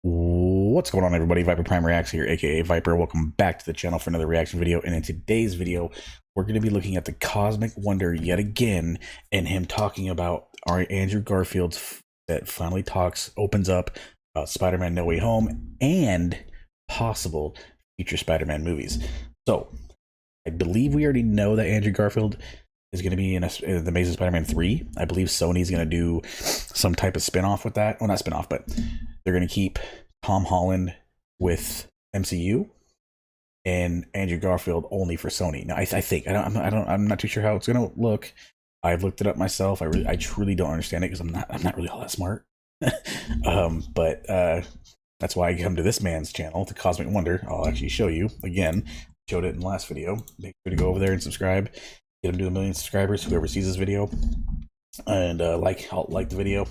What's going on, everybody? Viper Prime Reacts here, aka Viper. Welcome back to the channel for another reaction video. And in today's video, we're going to be looking at the Cosmic Wonder yet again, and him talking about our Andrew Garfield's that finally opens up about Spider-Man No Way Home and possible future Spider-Man movies. So I believe we already know that Andrew Garfield is going to be in the Amazing Spider-Man 3. I believe Sony's going to do some type of spin-off with that. Well, not spin-off, but they're going to keep Tom Holland with MCU and Andrew Garfield only for Sony. Now, I think I'm not too sure how it's going to look. I've looked it up myself. I truly don't understand it because I'm not really all that smart. But that's why I come to this man's channel, the Cosmic Wonder. I'll actually show you again. Showed it in the last video. Make sure to go over there and subscribe. Get him to 1 million subscribers. Whoever sees this video, and like the video.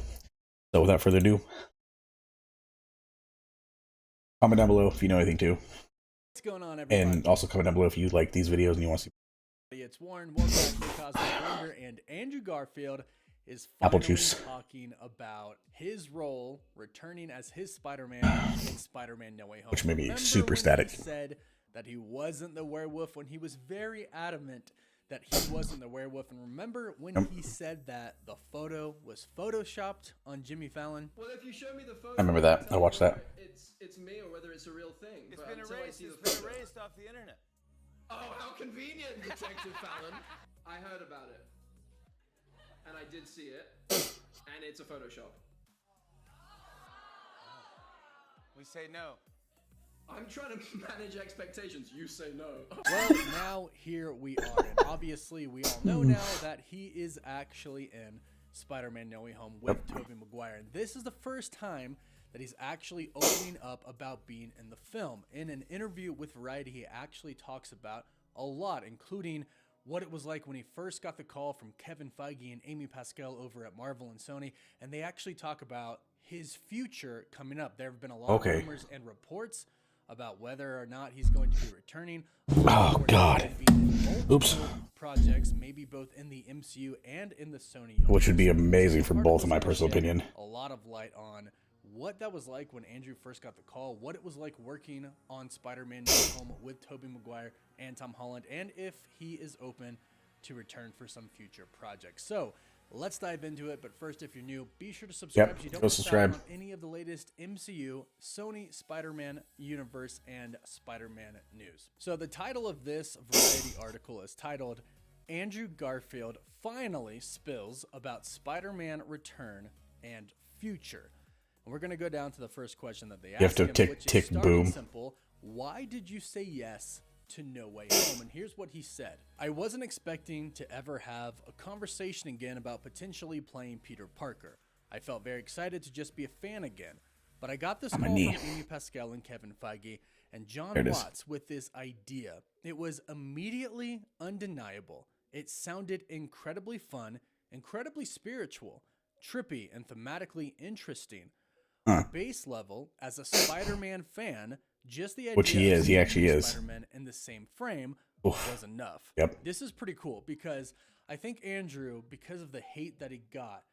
So without further ado, comment down below if you know anything too. What's going on, everybody? And also comment down below if you like these videos and you want to see. It's Warren. Welcome back to the Cosmic Wonder, and Andrew Garfield is Apple finally juice. talking about his role returning as his Spider-Man in Spider-Man No Way Home. Which made me Remember super when static. He said that he wasn't the werewolf, when he was very adamant that he wasn't the werewolf. And remember when he said that the photo was photoshopped on Jimmy Fallon? Well, if you show me the photo, I remember that. I watched that. It's me or whether it's a real thing. It's but been until I erased. see the It's been photo- erased off the internet. Oh, how convenient, Detective Fallon. I heard about it, and I did see it, and it's a Photoshop. We say no. I'm trying to manage expectations. You say no. Well, now here we are, and obviously we all know now that he is actually in Spider-Man No Way Home with Tobey Maguire, and this is the first time that he's actually opening up about being in the film. In an interview with Variety, he actually talks about a lot, including what it was like when he first got the call from Kevin Feige and Amy Pascal over at Marvel and Sony, and they actually talk about his future coming up. There have been a lot of rumors and reports about whether or not he's going to be returning. Oh God! Oops. Projects, maybe both in the MCU and in the Sony universe. Which would be amazing for both, in my personal opinion. A lot of light on what that was like when Andrew first got the call, what it was like working on Spider-Man No Way Home with Tobey Maguire and Tom Holland, and if he is open to return for some future projects. So let's dive into it. But first, if you're new, be sure to subscribe so you don't miss out on any of the latest MCU, Sony, Spider-Man universe, and Spider-Man news. So the title of this Variety article is titled, Andrew Garfield Finally Spills About Spider-Man Return and Future. And we're going to go down to the first question that they asked You have to him, which tick, is starting boom. simple. Why did you say yes to No Way Home? And here's what he said. I wasn't expecting to ever have a conversation again about potentially playing Peter Parker. I felt very excited to just be a fan again. But I got this call from Amy Pascal and Kevin Feige and John Watts with this idea. It was immediately undeniable. It sounded incredibly fun, incredibly spiritual, trippy, and thematically interesting. On a base level, as a Spider-Man fan, just the idea Which he is, he actually is. Spider-Man in the same frame was enough. This is pretty cool because I think Andrew, because of the hate that he got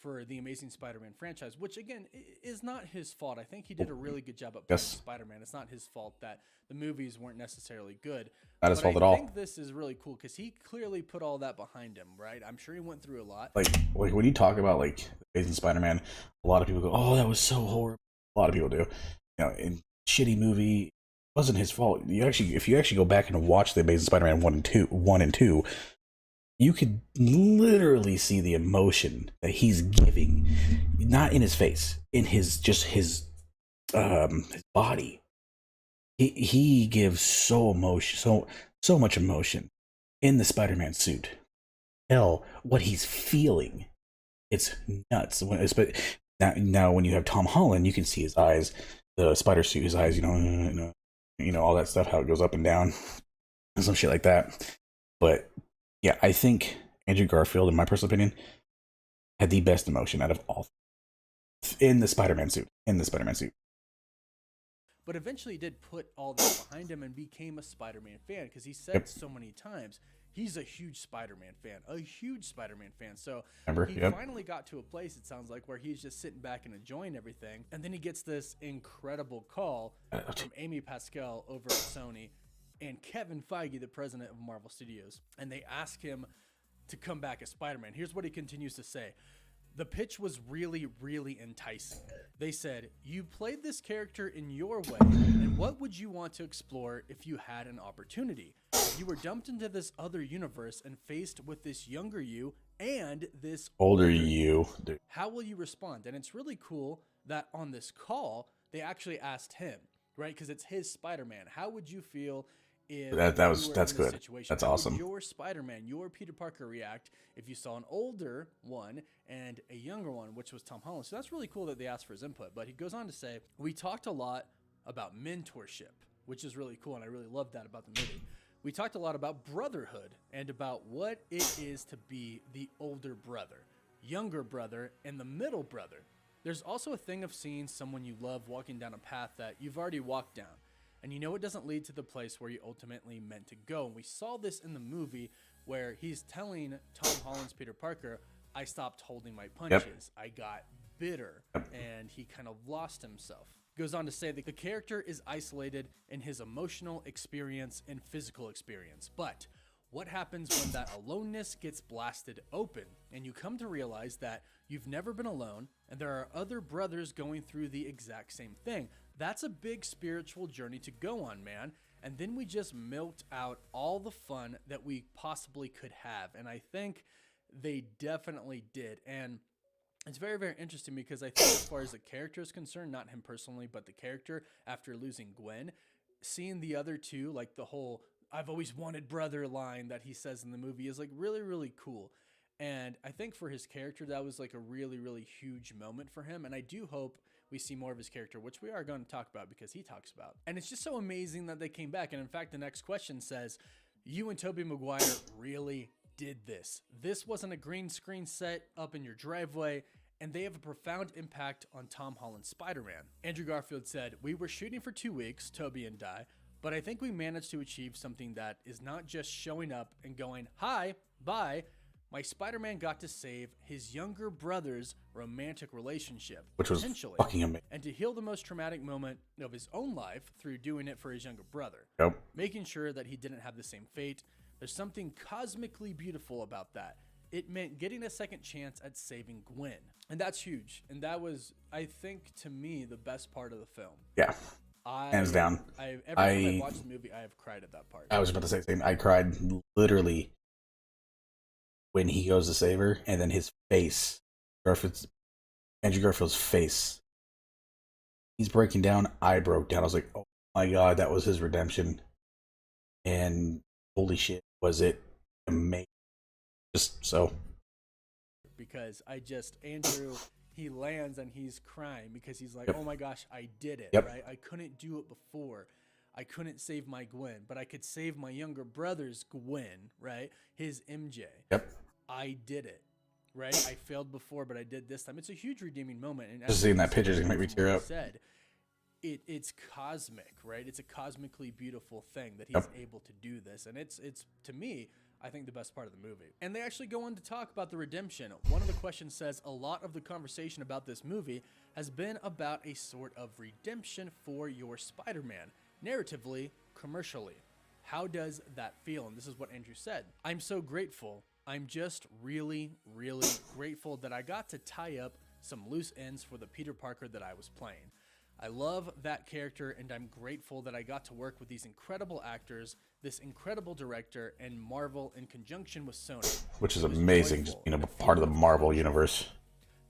for the Amazing Spider-Man franchise, which again is not his fault. I think he did a really good job at playing Spider-Man. It's not his fault that the movies weren't necessarily good. Not his fault at all. I think this is really cool because he clearly put all that behind him, right? I'm sure he went through a lot. Like when you talk about like Amazing Spider-Man, a lot of people go, "Oh, that was so horrible." A lot of people do. You know, in shitty movie, it wasn't his fault. If you actually go back and watch the Amazing Spider-Man 1 and 2, you could literally see the emotion that he's giving, not in his face, in his body. He gives so much emotion in the Spider-Man suit. Hell, what he's feeling, it's nuts. But now when you have Tom Holland, you can see his eyes, the spider suit, his eyes, you know, all that stuff, how it goes up and down, and some shit like that. But yeah, I think Andrew Garfield, in my personal opinion, had the best emotion out of all in the Spider-Man suit. But eventually he did put all that behind him and became a Spider-Man fan because he said so many times he's a huge Spider-Man fan, So Remember? he Yep. finally got to a place, it sounds like, where he's just sitting back and enjoying everything. And then he gets this incredible call from Amy Pascal over at Sony and Kevin Feige, the president of Marvel Studios. And they ask him to come back as Spider-Man. Here's what he continues to say. The pitch was really, really enticing. They said, you played this character in your way, and what would you want to explore if you had an opportunity? If you were dumped into this other universe and faced with this younger you and this Older you. how will you respond? And it's really cool that on this call, they actually asked him, right? Because it's his Spider-Man. How would you feel if That's you were in good. this situation? That's How would awesome. your Spider-Man, your Peter Parker react if you saw an older one and a younger one, which was Tom Holland? So that's really cool that they asked for his input. But he goes on to say, we talked a lot about mentorship, which is really cool. And I really love that about the movie. We talked a lot about brotherhood and about what it is to be the older brother, younger brother, and the middle brother. There's also a thing of seeing someone you love walking down a path that you've already walked down. And you know it doesn't lead to the place where you ultimately meant to go. And we saw this in the movie where he's telling Tom Holland's Peter Parker, I stopped holding my punches. I got bitter. And he kind of lost himself. Goes on to say that the character is isolated in his emotional experience and physical experience. But what happens when that aloneness gets blasted open and you come to realize that you've never been alone and there are other brothers going through the exact same thing? That's a big spiritual journey to go on, man. And then we just milked out all the fun that we possibly could have. And I think they definitely did. And it's very, very interesting because I think as far as the character is concerned, not him personally, but the character after losing Gwen, seeing the other two, like the whole I've always wanted brother line that he says in the movie is like really, really cool. And I think for his character, that was like a really, really huge moment for him. And I do hope we see more of his character, which we are going to talk about because he talks about. And it's just so amazing that they came back. And in fact, the next question says, you and Tobey Maguire really did this. This wasn't a green screen set up in your driveway, and they have a profound impact on Tom Holland's Spider-Man. Andrew Garfield said, we were shooting for 2 weeks, Tobey and I, but I think we managed to achieve something that is not just showing up and going, hi, bye. My Spider-Man got to save his younger brother's romantic relationship, Which was potentially, fucking amazing. and to heal the most traumatic moment of his own life through doing it for his younger brother, Yep. making sure that he didn't have the same fate. There's something cosmically beautiful about that. It meant getting a second chance at saving Gwen, and that's huge. And that was, I think, to me, the best part of the film. Yeah. Hands down. Every time I watched the movie, I have cried at that part. I was about to say the same. I cried literally when he goes to save her, and then his face, Andrew Garfield's face. He's breaking down. I broke down. I was like, oh my god, that was his redemption. And holy shit, was it amazing. Just so. Because Andrew, he lands and he's crying because he's like, Yep. oh my gosh, I did it, Yep. right? I couldn't do it before. I couldn't save my Gwen, but I could save my younger brother's Gwen, right? His MJ. Yep. I did it, right? I failed before, but I did this time. It's a huge redeeming moment. And Just seeing that picture is going to make me tear up. Said, it's cosmic, right? It's a cosmically beautiful thing that he's able to do this. And it's to me, I think the best part of the movie. And they actually go on to talk about the redemption. One of the questions says, a lot of the conversation about this movie has been about a sort of redemption for your Spider-Man, narratively, commercially. How does that feel? And this is what Andrew said. I'm so grateful. I'm just really, really grateful that I got to tie up some loose ends for the Peter Parker that I was playing. I love that character, and I'm grateful that I got to work with these incredible actors, this incredible director, and Marvel in conjunction with Sony. Which is It was amazing, joyful just being a and part of the feeling Marvel universe.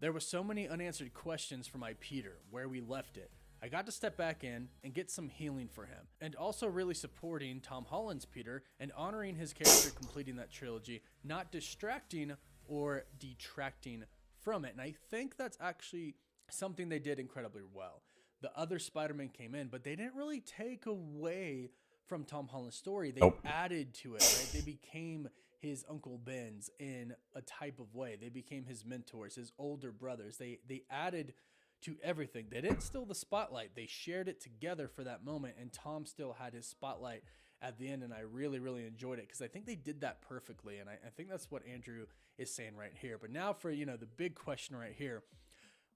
There were so many unanswered questions for my Peter, where we left it. I got to step back in and get some healing for him, and also really supporting Tom Holland's Peter and honoring his character completing that trilogy, not distracting or detracting from it. And I think that's actually something they did incredibly well. The other Spider-Man came in, but they didn't really take away from Tom Holland's story. They added to it, right? They became his Uncle Ben's in a type of way. They became his mentors, his older brothers. They added to everything. They didn't steal the spotlight. They shared it together for that moment, and Tom still had his spotlight at the end, and I really, really enjoyed it because I think they did that perfectly, and I think that's what Andrew is saying right here. But now for, you know, the big question right here,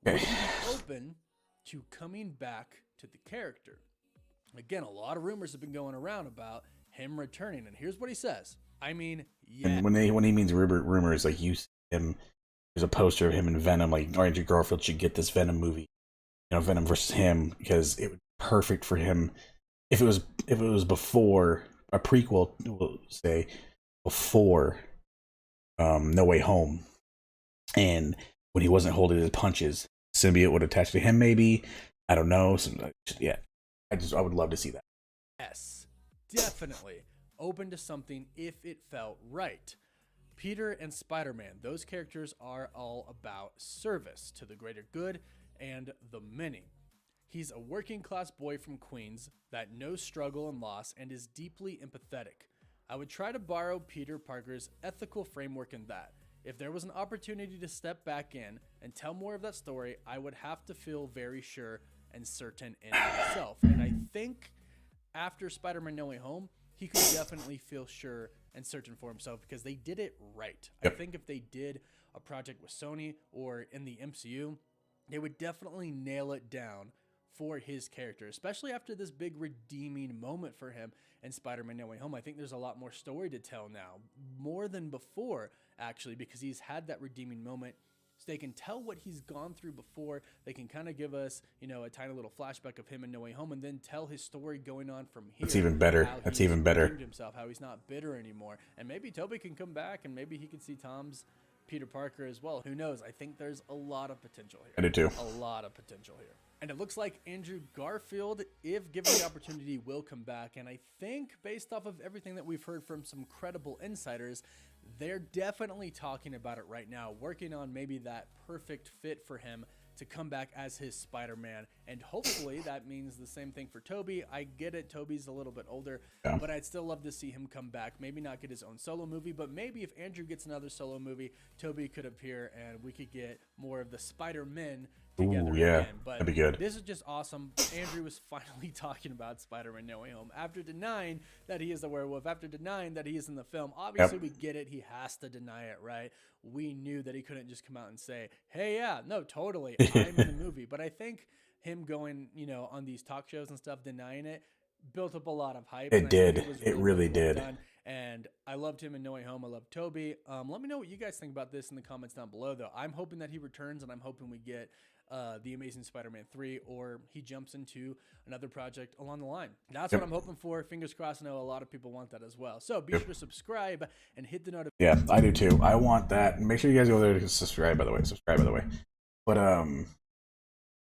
would you be open to coming back to the character? Again, a lot of rumors have been going around about him returning, and here's what he says. I mean, yeah. And when he means rumors, like you see him, there's a poster of him and Venom, like Andrew Garfield should get this Venom movie, you know, Venom versus him, because it would be perfect for him if it was before a prequel, we'll say, before No Way Home, and when he wasn't holding his punches, symbiote would attach to him, maybe. I don't know. Yeah, I would love to see that. Yes, definitely open to something if it felt right. Peter and Spider-Man, those characters are all about service to the greater good and the many. He's a working class boy from Queens that knows struggle and loss and is deeply empathetic. I would try to borrow Peter Parker's ethical framework in that. If there was an opportunity to step back in and tell more of that story, I would have to feel very sure and certain in myself. And I think after Spider-Man No Way Home, he could definitely feel sure and certain for himself because they did it right. Yep. I think if they did a project with Sony or in the MCU, they would definitely nail it down for his character, especially after this big redeeming moment for him in Spider-Man No Way Home. I think there's a lot more story to tell now, more than before, actually, because he's had that redeeming moment. So they can tell what he's gone through before. They can kind of give us, you know, a tiny little flashback of him in No Way Home, and then tell his story going on from here. That's even better. That's even better. Himself, how he's not bitter anymore, and maybe Tobey can come back, and maybe he can see Tom's Peter Parker as well. Who knows? I think there's a lot of potential here. I do too. A lot of potential here. And it looks like Andrew Garfield, if given the opportunity, will come back. And I think based off of everything that we've heard from some credible insiders, they're definitely talking about it right now, working on maybe that perfect fit for him to come back as his Spider-Man. And hopefully that means the same thing for Tobey. I get it, Tobey's a little bit older, but I'd still love to see him come back. Maybe not get his own solo movie, but maybe if Andrew gets another solo movie, Tobey could appear and we could get more of the Spider-Men together. Ooh, yeah, again. But that'd be good. This is just awesome. Andrew was finally talking about Spider-Man No Way Home after denying that he is a werewolf, after denying that he is in the film. Obviously, we get it. He has to deny it, right? We knew that he couldn't just come out and say, hey, yeah, no, totally, I'm in the movie. But I think him going, you know, on these talk shows and stuff, denying it, built up a lot of hype. It did. It really did. And I loved him in No Way Home. I love Tobey. Let me know what you guys think about this in the comments down below, though. I'm hoping that he returns, and I'm hoping we get The Amazing Spider-Man 3, or he jumps into another project along the line. That's what I'm hoping for. Fingers crossed. I know a lot of people want that as well. So be sure to subscribe and hit the notification. Yeah, I do too. I want that. Make sure you guys go there to subscribe, by the way. But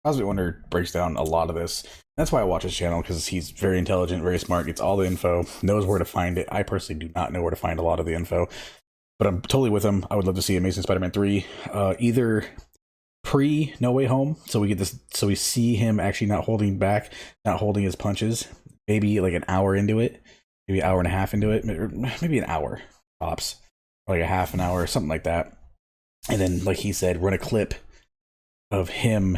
Cosmic Wonder breaks down a lot of this. That's why I watch his channel, because he's very intelligent, very smart, gets all the info, knows where to find it. I personally do not know where to find a lot of the info, but I'm totally with him. I would love to see Amazing Spider-Man 3, either pre No Way Home, so we get this, so we see him actually not holding back, not holding his punches, maybe like an hour into it, maybe an hour and a half into it, maybe an hour tops, or like a half an hour, something like that. And then, like he said, run a clip of him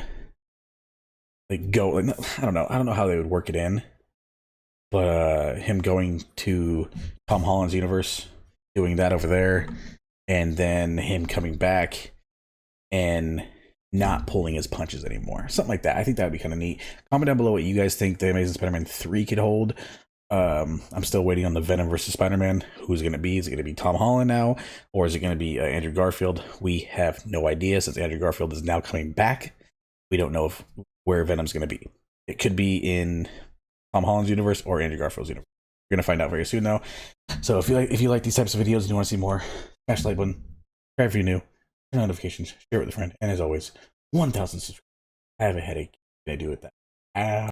like go, like, I don't know how they would work it in, but him going to Tom Holland's universe, doing that over there, and then him coming back and not pulling his punches anymore, something like that. I think that would be kind of neat. Comment down below what you guys think the Amazing Spider-Man 3 could hold. I'm still waiting on the Venom versus Spider-Man. Who's it going to be? Is it going to be Tom Holland now, or is it going to be Andrew Garfield? We have no idea, since Andrew Garfield is now coming back. We don't know where Venom's going to be. It could be in Tom Holland's universe or Andrew Garfield's universe. We're going to find out very soon, though. So if you like these types of videos and you want to see more, smash the like button, subscribe if you're new, turn on notifications, share it with a friend, and as always, 1,000 subscribers. I have a headache. What can I do with that?